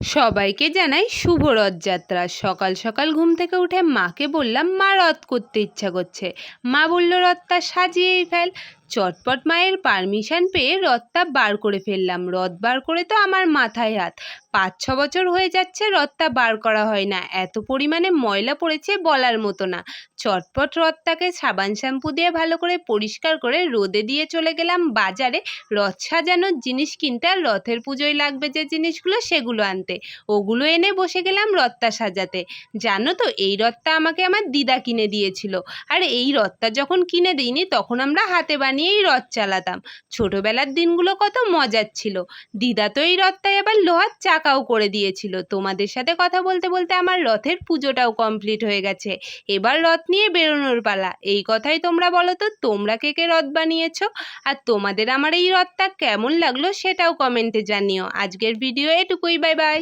সবাইকে জানাই শুভ রথযাত্রা। সকাল সকাল ঘুম থেকে উঠে মাকে বললাম, মা রথ করতে ইচ্ছা করছে। মা বলল, রথটা সাজিয়েই ফেল। চটপট মায়ের পারমিশন পেয়ে রথটা বার করে ফেললাম। রথ বার করে তো আমার মাথায় হাত। 5-6 বছর হয়ে যাচ্ছে রথটা বার করা হয় না, এত পরিমাণে ময়লা পড়েছে বলার মতো না। চটপট রথটাকে সাবান শ্যাম্পু দিয়ে ভালো করে পরিষ্কার করে রোদে দিয়ে চলে গেলাম বাজারে রথ সাজানোর জিনিস কিনতে, আর রথের পুজোয় লাগবে যে জিনিসগুলো সেগুলো আনতে। ওগুলো এনে বসে গেলাম রথটা সাজাতে। জানো তো, এই রথটা আমাকে আমার দিদা কিনে দিয়েছিল। আর এই রথটা যখন কিনে দিইনি তখন আমরা হাতে বানিয়েই রথ চালাতাম। ছোটবেলার দিনগুলো কত মজার ছিল। দিদা তো এই রথটায় আবার লোহার চাকাও করে দিয়েছিল। তোমাদের সাথে কথা বলতে বলতে আমার রথের পুজোটাও কমপ্লিট হয়ে গেছে। এবার রথ নিয়ে বেরোনোর পালা। এই কথাই তোমরা বলো তো, তোমরা কে কে রথ বানিয়েছো? আর তোমাদের আমার এই রথটা কেমন লাগলো সেটাও কমেন্টে জানিও। আজকের ভিডিও এটুকুই, বাই বাই।